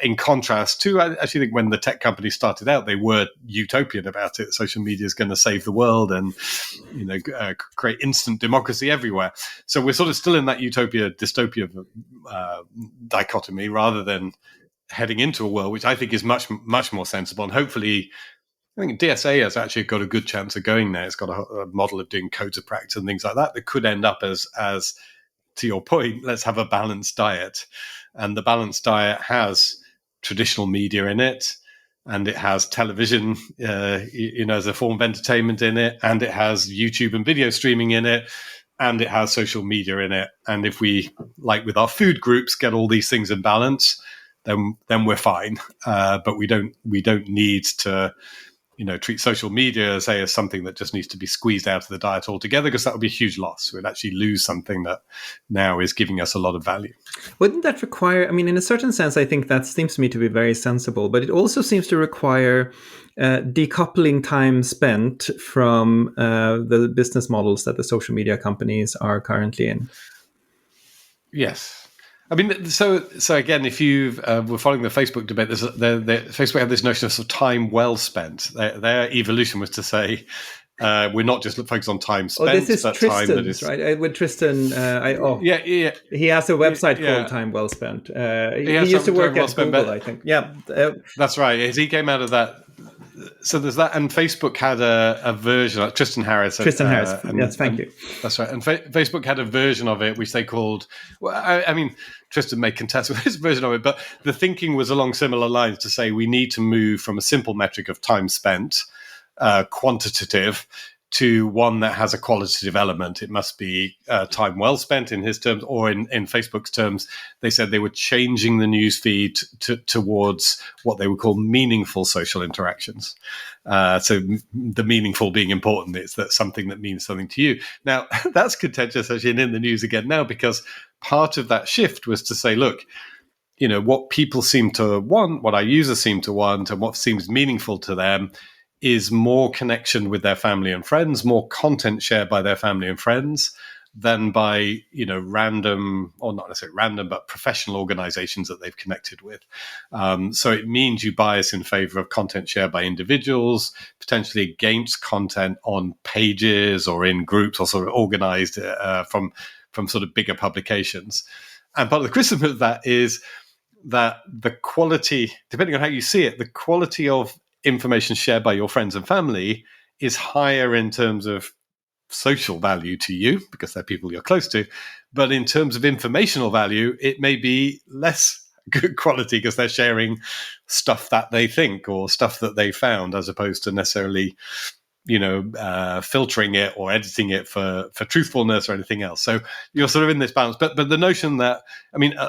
[SPEAKER 2] In contrast to, I actually think when the tech companies started out, they were utopian about it. Social media is going to save the world and create instant democracy everywhere. So we're sort of still in that utopia dystopia dichotomy, rather than heading into a world which I think is much more sensible. And hopefully, I think DSA has actually got a good chance of going there. It's got a model of doing codes of practice and things like that could end up as to your point, let's have a balanced diet. And the balanced diet has traditional media in it, and it has television, as a form of entertainment in it, and it has YouTube and video streaming in it, and it has social media in it. And if we, like with our food groups, get all these things in balance, then we're fine. But we don't need to treat social media as something that just needs to be squeezed out of the diet altogether, because that would be a huge loss. We'd actually lose something that now is giving us a lot of value.
[SPEAKER 1] Wouldn't that require, I mean, in a certain sense, I think that seems to me to be very sensible, but it also seems to require decoupling time spent from the business models that the social media companies are currently in.
[SPEAKER 2] Yes. I mean, so again, if you were following the Facebook debate, Facebook had this notion of sort of time well spent. Their evolution was to say we're not just focused on time spent,
[SPEAKER 1] this is
[SPEAKER 2] but
[SPEAKER 1] Tristan's,
[SPEAKER 2] time that is
[SPEAKER 1] right. With Tristan,
[SPEAKER 2] yeah.
[SPEAKER 1] He has a website called Time Well Spent. He used to work at Google, I think. Yeah,
[SPEAKER 2] that's right. As he came out of that. So there's that, and Facebook had a version. Tristan Harris.
[SPEAKER 1] Yes, thank you.
[SPEAKER 2] That's right. And Facebook had a version of it, which they called. Well, I mean, Tristan may contest with his version of it, but the thinking was along similar lines to say we need to move from a simple metric of time spent, quantitative, to one that has a qualitative element. It must be time well spent in his terms, or in Facebook's terms, they said they were changing the news feed towards what they would call meaningful social interactions. So the meaningful being important, it's that something that means something to you. Now, that's contentious actually in the news again now, because part of that shift was to say, look, what people seem to want, what our users seem to want, and what seems meaningful to them is more connection with their family and friends, more content shared by their family and friends than by, random, or not necessarily random, but professional organizations that they've connected with. So it means you bias in favor of content shared by individuals, potentially against content on pages or in groups or sort of organized from sort of bigger publications. And part of the criticism of that is that the quality, depending on how you see it, the quality of information shared by your friends and family is higher in terms of social value to you because they're people you're close to, but in terms of informational value, it may be less good quality because they're sharing stuff that they think or stuff that they found, as opposed to necessarily filtering it or editing it for truthfulness or anything else. So you're sort of in this balance. But the notion that,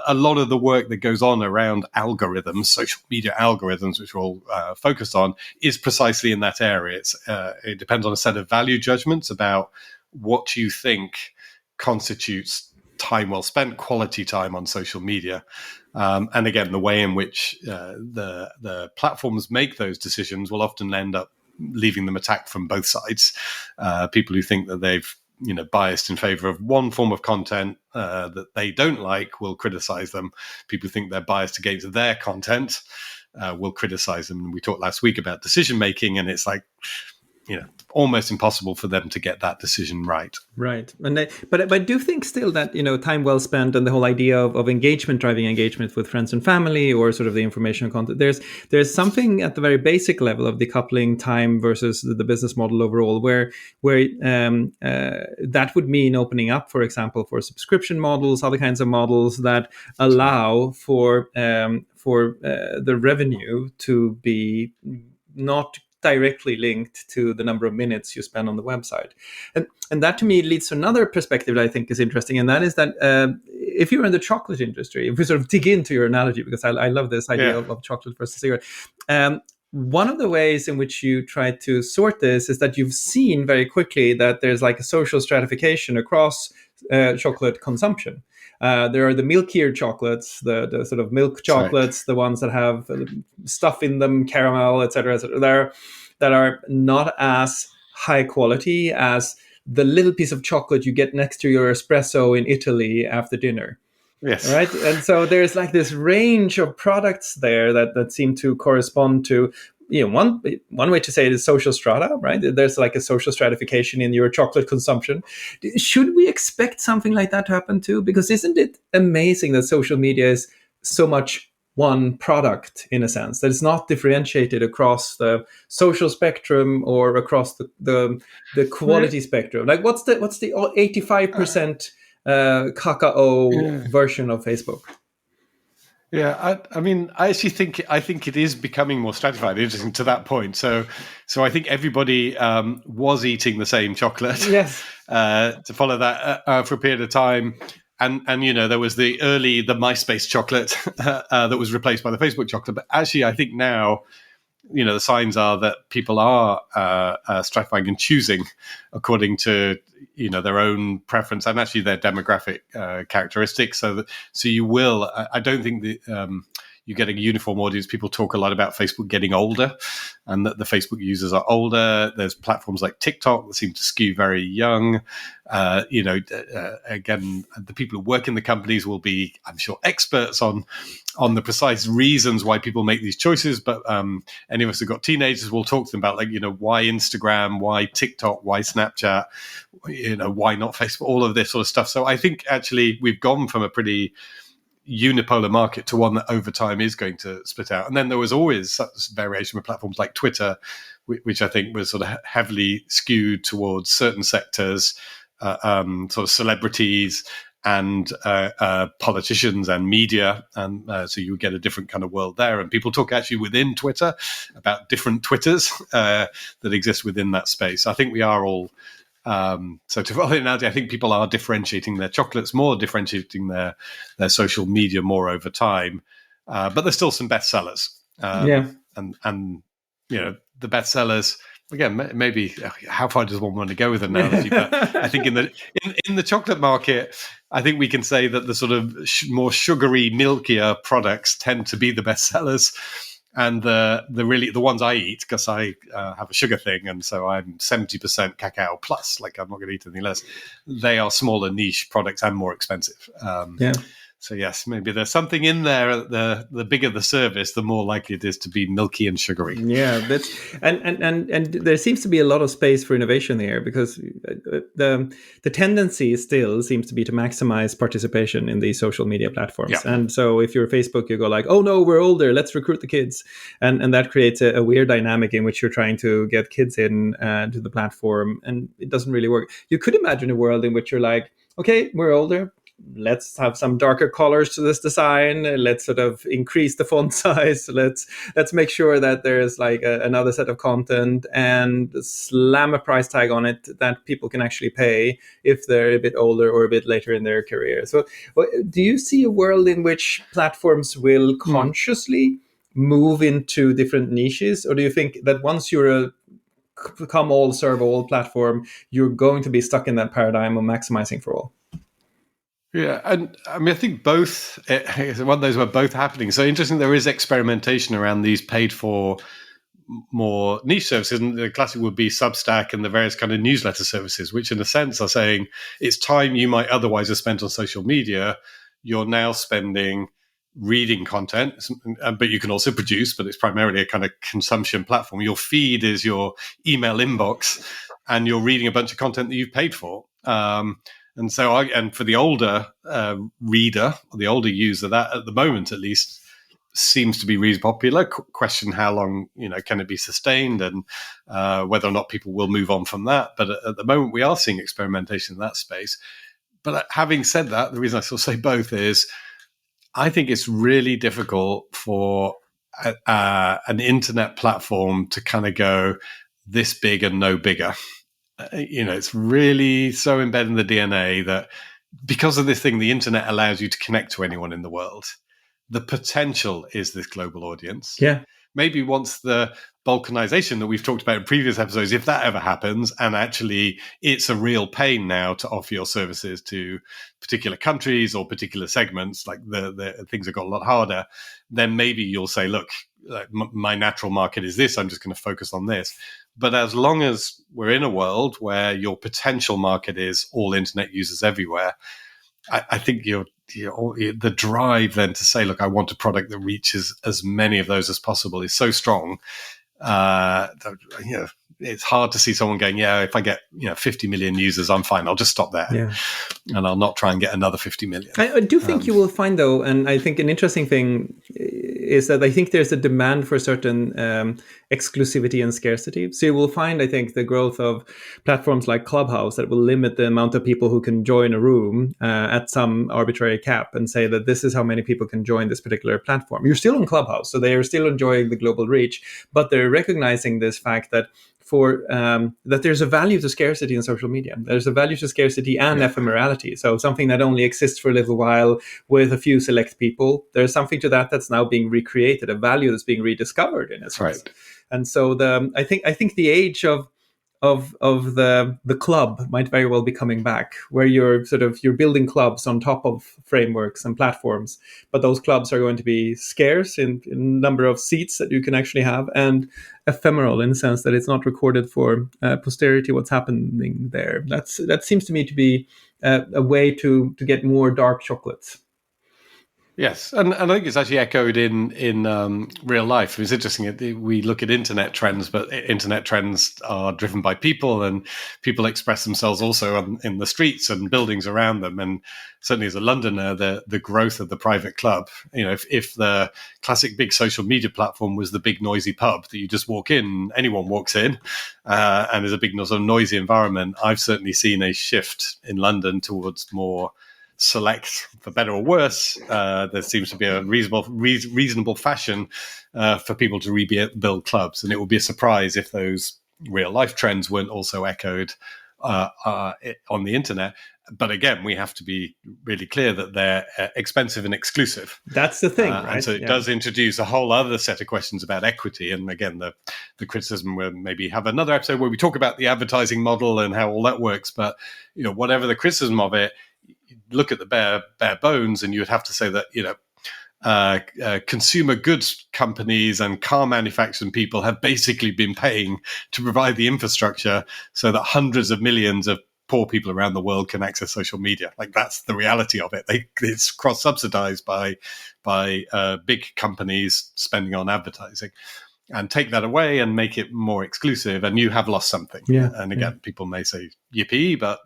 [SPEAKER 2] a lot of the work that goes on around algorithms, social media algorithms, which we're all focused on, is precisely in that area. It depends on a set of value judgments about what you think constitutes time well spent, quality time on social media. And again, the way in which the platforms make those decisions will often end up leaving them attacked from both sides. People who think that they've biased in favor of one form of content that they don't like will criticize them. People who think they're biased against their content will criticize them. And we talked last week about decision making, and it's like almost impossible for them to get that decision right.
[SPEAKER 1] Right. But I do think still that, time well spent and the whole idea of engagement, driving engagement with friends and family, or sort of the informational content, there's something at the very basic level of decoupling time versus the business model overall, where that would mean opening up, for example, for subscription models, other kinds of models that allow for the revenue to be not directly linked to the number of minutes you spend on the website. And that to me leads to another perspective that I think is interesting, and that is that if you're in the chocolate industry, if we sort of dig into your analogy, because I love this idea of chocolate versus cigarette, one of the ways in which you try to sort this is that you've seen very quickly that there's like a social stratification across chocolate consumption. There are the milkier chocolates, the sort of milk chocolates, right, the ones that have stuff in them, caramel, etc., that are not as high quality as the little piece of chocolate you get next to your espresso in Italy after dinner.
[SPEAKER 2] Yes.
[SPEAKER 1] Right. And so there's like this range of products there that seem to correspond to, one way to say it is social strata, right? There's like a social stratification in your chocolate consumption. Should we expect something like that to happen too? Because isn't it amazing that social media is so much one product in a sense, that it's not differentiated across the social spectrum or across the quality spectrum? Like what's the 85% cacao version of Facebook?
[SPEAKER 2] Yeah, I actually think it is becoming more stratified. Interesting to that point. So I think everybody was eating the same chocolate.
[SPEAKER 1] Yes.
[SPEAKER 2] To follow that for a period of time, and there was the MySpace chocolate that was replaced by the Facebook chocolate. But actually, I think now, the signs are that people are stratifying and choosing according to their own preference and actually their demographic characteristics. So you will. I don't think that you get a uniform audience. People talk a lot about Facebook getting older, and that the Facebook users are older. There's platforms like TikTok that seem to skew very young. Again, the people who work in the companies will be, I'm sure, experts on the precise reasons why people make these choices. But any of us who've got teenagers will talk to them about, why Instagram, why TikTok, why Snapchat, why not Facebook, all of this sort of stuff. So I think actually we've gone from a pretty unipolar market to one that over time is going to split out. And then there was always such variation with platforms like Twitter, which I think was sort of heavily skewed towards certain sectors, sort of celebrities, and politicians and media, and so you get a different kind of world there. And people talk actually within Twitter about different Twitters that exist within that space. I think we are all. So to follow the analogy, I think people are differentiating their chocolates more, differentiating their social media more over time. But there's still some bestsellers. And the bestsellers. Again, maybe how far does one want to go with an analogy? But I think in the chocolate market, I think we can say that the sort of more sugary, milkier products tend to be the best sellers, and the ones I eat, because I have a sugar thing, and so I'm 70% cacao plus. Like, I'm not going to eat anything less. They are smaller, niche products and more expensive. So yes, maybe there's something in there. The bigger the service, the more likely it is to be milky and sugary.
[SPEAKER 1] Yeah, that's and there seems to be a lot of space for innovation here, because the tendency still seems to be to maximize participation in these social media platforms.
[SPEAKER 2] Yeah.
[SPEAKER 1] And so if you're Facebook, you go like, oh no, we're older, let's recruit the kids, and that creates a weird dynamic in which you're trying to get kids in to the platform, and it doesn't really work. You could imagine a world in which you're like, okay, we're older, let's have some darker colors to this design, let's sort of increase the font size, let's make sure that there's like another set of content, and slam a price tag on it that people can actually pay if they're a bit older or a bit later in their career. So do you see a world in which platforms will consciously move into different niches, or do you think that once you're a come all serve all platform, you're going to be stuck in that paradigm of maximizing for all?
[SPEAKER 2] Yeah, and I mean, I think both. It's one of those where both are happening. So interesting, there is experimentation around these paid for more niche services, and the classic would be Substack and the various kind of newsletter services, which in a sense are saying it's time you might otherwise have spent on social media, you're now spending reading content, but you can also produce, but it's primarily a kind of consumption platform. Your feed is your email inbox, and you're reading a bunch of content that you've paid for. And so, and for the older reader, or the older user, that at the moment at least seems to be really popular. Question how long, can it be sustained, and whether or not people will move on from that. But at the moment, we are seeing experimentation in that space. But having said that, the reason I still say both is I think it's really difficult for an internet platform to kind of go this big and no bigger. It's really so embedded in the DNA that because of this thing, the internet allows you to connect to anyone in the world. The potential is this global audience.
[SPEAKER 1] Yeah.
[SPEAKER 2] Maybe once the balkanization that we've talked about in previous episodes, if that ever happens, and actually it's a real pain now to offer your services to particular countries or particular segments, like the things have got a lot harder, then maybe you'll say, look, my natural market is this, I'm just going to focus on this. But as long as we're in a world where your potential market is all internet users everywhere, I think the drive then to say, look, I want a product that reaches as many of those as possible is so strong. It's hard to see someone going, if I get 50 million users, I'm fine. I'll just stop there, and I'll not try and get another 50 million.
[SPEAKER 1] I do think you will find, though, and I think an interesting thing is that I think there's a demand for certain exclusivity and scarcity. So you will find, I think, the growth of platforms like Clubhouse that will limit the amount of people who can join a room at some arbitrary cap and say that this is how many people can join this particular platform. You're still on Clubhouse, so they are still enjoying the global reach, but they're recognizing this fact that that there's a value to scarcity in social media. There's a value to scarcity and ephemerality. So something that only exists for a little while with a few select people, there's something to that that's now being recreated, a value that's being rediscovered in a sense.
[SPEAKER 2] Right.
[SPEAKER 1] And so I think the age of the club might very well be coming back, where you're building clubs on top of frameworks and platforms, but those clubs are going to be scarce in number of seats that you can actually have, and ephemeral in the sense that it's not recorded for posterity what's happening there. That seems to me to be a way to get more dark chocolates.
[SPEAKER 2] Yes, and I think it's actually echoed in real life. It's interesting. We look at internet trends, but internet trends are driven by people, and people express themselves also in the streets and buildings around them. And certainly, as a Londoner, the growth of the private club. If the classic big social media platform was the big noisy pub that you just walk in, anyone walks in, and is a big sort of noisy environment, I've certainly seen a shift in London towards more select, for better or worse. There seems to be a reasonable fashion for people to rebuild clubs, and it would be a surprise if those real life trends weren't also echoed on the internet. But again, we have to be really clear that they're expensive and exclusive.
[SPEAKER 1] That's the thing, right?
[SPEAKER 2] And so it does introduce a whole other set of questions about equity. And again, the criticism will maybe have another episode where we talk about the advertising model and how all that works. But whatever the criticism of it, look at the bare bones, and you would have to say that consumer goods companies and car manufacturing people have basically been paying to provide the infrastructure so that hundreds of millions of poor people around the world can access social media. Like, that's the reality of it. It's cross-subsidized by big companies spending on advertising. And take that away and make it more exclusive, and you have lost something.
[SPEAKER 1] Yeah.
[SPEAKER 2] And again, people may say yippee, but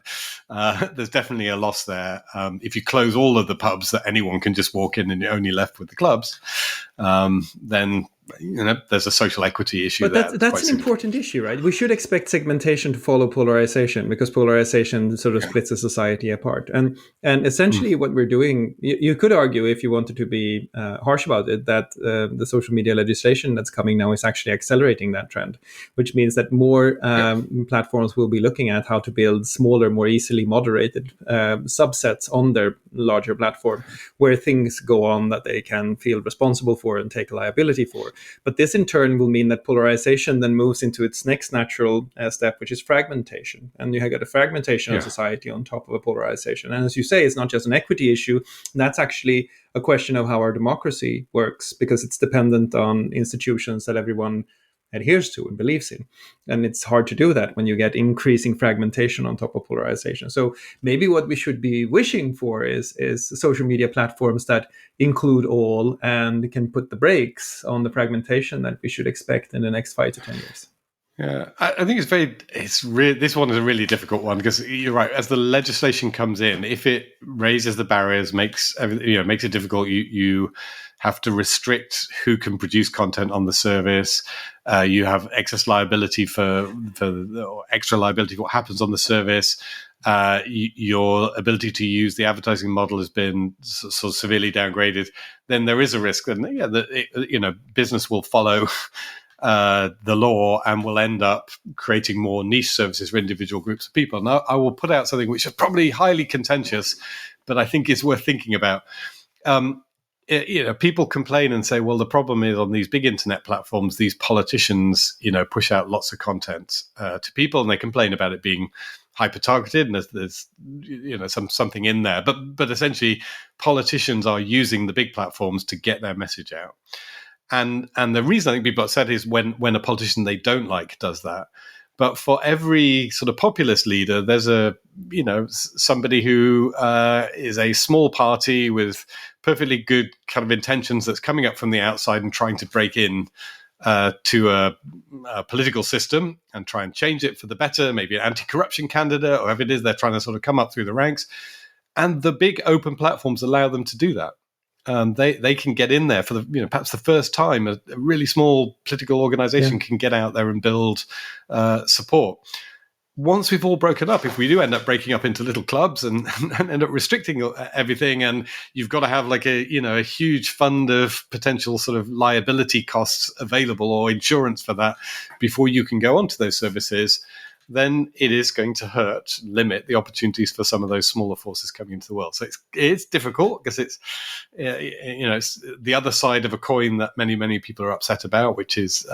[SPEAKER 2] there's definitely a loss there. If you close all of the pubs that anyone can just walk in and you're only left with the clubs, then there's a social equity issue.
[SPEAKER 1] But that's an important issue, right? We should expect segmentation to follow polarization, because polarization sort of splits a society apart. And essentially what we're doing, you could argue, if you wanted to be harsh about it, that the social media legislation that's coming now is actually accelerating that trend, which means that more platforms will be looking at how to build smaller, more easily moderated subsets on their larger platform, where things go on that they can feel responsible for and take liability for. But this in turn will mean that polarization then moves into its next natural step, which is fragmentation. And you have got a fragmentation of society on top of a polarization. And as you say, it's not just an equity issue. That's actually a question of how our democracy works, because it's dependent on institutions that everyone adheres to and believes in. And it's hard to do that when you get increasing fragmentation on top of polarization. So maybe what we should be wishing for is social media platforms that include all and can put the brakes on the fragmentation that we should expect in the next 5 to 10 years.
[SPEAKER 2] Yeah, I think this one is a really difficult one, because you're right. As the legislation comes in, if it raises the barriers, makes it difficult, you have to restrict who can produce content on the service. You have excess liability or extra liability for what happens on the service. Your ability to use the advertising model has been sort of severely downgraded. Then there is a risk that business will follow the law and will end up creating more niche services for individual groups of people. Now, I will put out something which is probably highly contentious, but I think is worth thinking about. People complain and say, well, the problem is on these big internet platforms, these politicians, push out lots of content to people, and they complain about it being hyper targeted, and there's something in there. But essentially, politicians are using the big platforms to get their message out. And the reason I think people are upset is when a politician they don't like does that. But for every sort of populist leader, there's somebody who is a small party with perfectly good kind of intentions that's coming up from the outside and trying to break in to a political system and try and change it for the better, maybe an anti-corruption candidate or whatever it is, they're trying to sort of come up through the ranks. And the big open platforms allow them to do that. They can get in there for the perhaps the first time. A really small political organization can get out there and build support. Once we've all broken up, if we do end up breaking up into little clubs and end up restricting everything, and you've got to have like a huge fund of potential sort of liability costs available or insurance for that before you can go onto those services, then it is going to limit the opportunities for some of those smaller forces coming into the world. So it's difficult, because it's it's the other side of a coin that many people are upset about, which is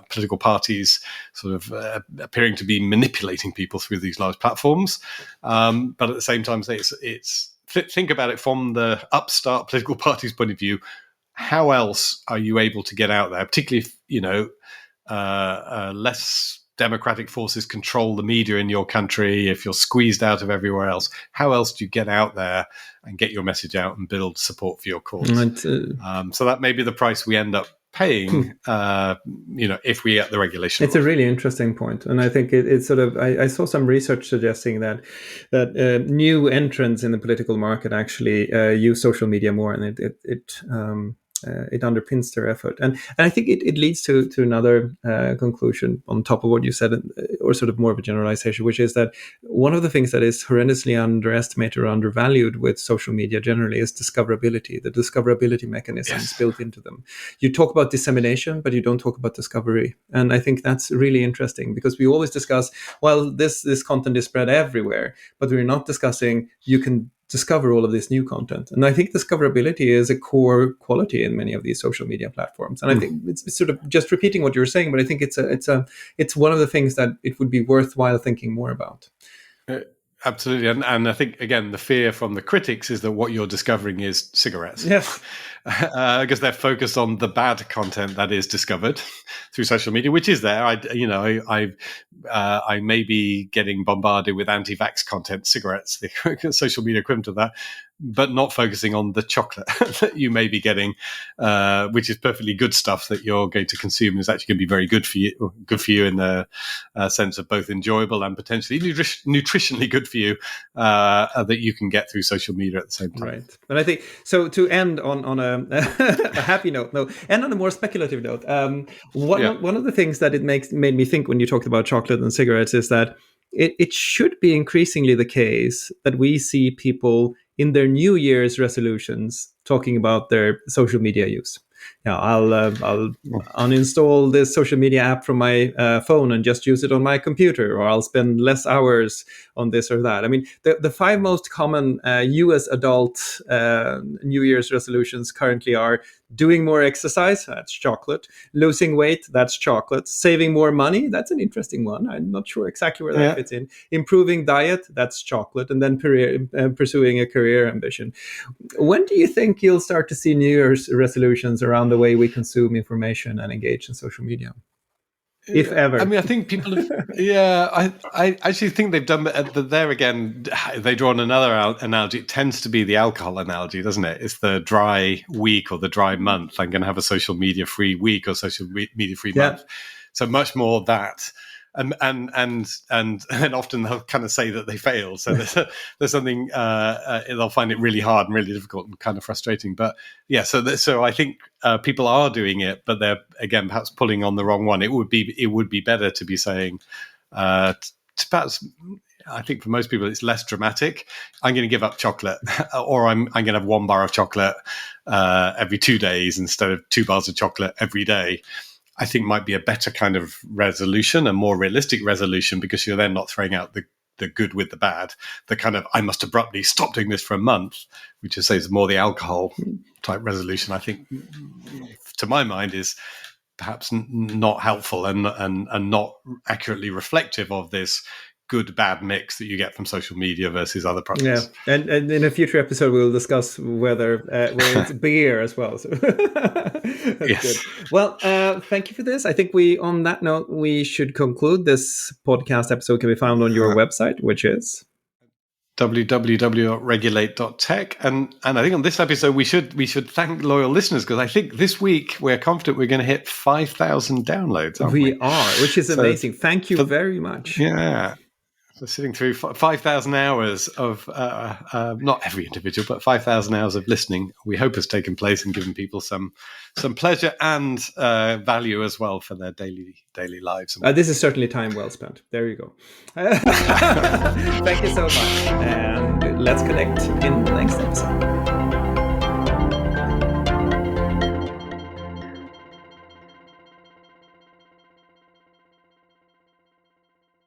[SPEAKER 2] political parties sort of appearing to be manipulating people through these large platforms. But at the same time, think about it from the upstart political party's point of view. How else are you able to get out there, particularly if less democratic forces control the media in your country, if you're squeezed out of everywhere else? How else do you get out there and get your message out and build support for your cause? So that may be the price we end up paying, if we get the regulation.
[SPEAKER 1] It's a really interesting point. And I think it's sort of, I saw some research suggesting that new entrants in the political market actually use social media more, and it underpins their effort. And I think it leads to another conclusion on top of what you said, or sort of more of a generalization, which is that one of the things that is horrendously underestimated or undervalued with social media generally is discoverability, the discoverability mechanisms built into them. You talk about dissemination, but you don't talk about discovery. And I think that's really interesting, because we always discuss, well, this content is spread everywhere, but we're not discussing you can discover all of this new content. And I think discoverability is a core quality in many of these social media platforms. And I think it's sort of just repeating what you're saying, but I think it's one of the things that it would be worthwhile thinking more about.
[SPEAKER 2] Absolutely. And I think, again, the fear from the critics is that what you're discovering is cigarettes.
[SPEAKER 1] Yes.
[SPEAKER 2] Because they're focused on the bad content that is discovered through social media, which is there. I may be getting bombarded with anti-vax content, cigarettes, the social media equivalent of that, but not focusing on the chocolate that you may be getting, which is perfectly good stuff that you're going to consume, and is actually going to be very good for you in the sense of both enjoyable and potentially nutritionally good for you, that you can get through social media at the same time.
[SPEAKER 1] Right. And I think, so to end on a happy note, and on a more speculative note, one of the things that it made me think when you talked about chocolate and cigarettes is that it should be increasingly the case that we see people in their New Year's resolutions talking about their social media use. I'll uninstall this social media app from my phone and just use it on my computer, or I'll spend less hours on this or that. I mean, the 5 most common US adult New Year's resolutions currently are doing more exercise, that's chocolate; losing weight, that's chocolate; saving more money, that's an interesting one. I'm not sure exactly where that fits in. Improving diet, that's chocolate; and then pursuing a career ambition. When do you think you'll start to see New Year's resolutions around the way we consume information and engage in social media? If ever.
[SPEAKER 2] I mean, I think people have, I actually think they've done, there again, they draw on another analogy. It tends to be the alcohol analogy, doesn't it? It's the dry week or the dry month. I'm going to have a social media free week or social media free month. So much more that. And often they'll kind of say that they fail. So there's something, they'll find it really hard and really difficult and kind of frustrating. But yeah, so I think people are doing it, but they're, again, perhaps pulling on the wrong one. It would be better to be saying, perhaps, I think for most people it's less dramatic. I'm going to give up chocolate, or I'm going to have 1 bar of chocolate every 2 days instead of 2 bars of chocolate every day. I think might be a better kind of resolution, a more realistic resolution, because you're then not throwing out the good with the bad. The kind of, I must abruptly stop doing this for a month, which is more the alcohol type resolution, I think, to my mind, is perhaps not helpful and not accurately reflective of this good bad mix that you get from social media versus other products.
[SPEAKER 1] Yeah, and in a future episode we'll discuss whether it's beer as well. So that's good. Well, thank you for this. I think on that note, we should conclude. This podcast episode can be found on your website, which is
[SPEAKER 2] www.regulate.tech, and I think on this episode we should thank loyal listeners, because I think this week we're confident we're going to hit 5,000 downloads.
[SPEAKER 1] We are, which is amazing. Thank you very much.
[SPEAKER 2] Yeah. So sitting through 5,000 hours of, not every individual, but 5,000 hours of listening, we hope has taken place and given people some pleasure and value as well for their daily lives.
[SPEAKER 1] This is certainly time well spent. There you go. Thank you so much. And let's connect in the next episode.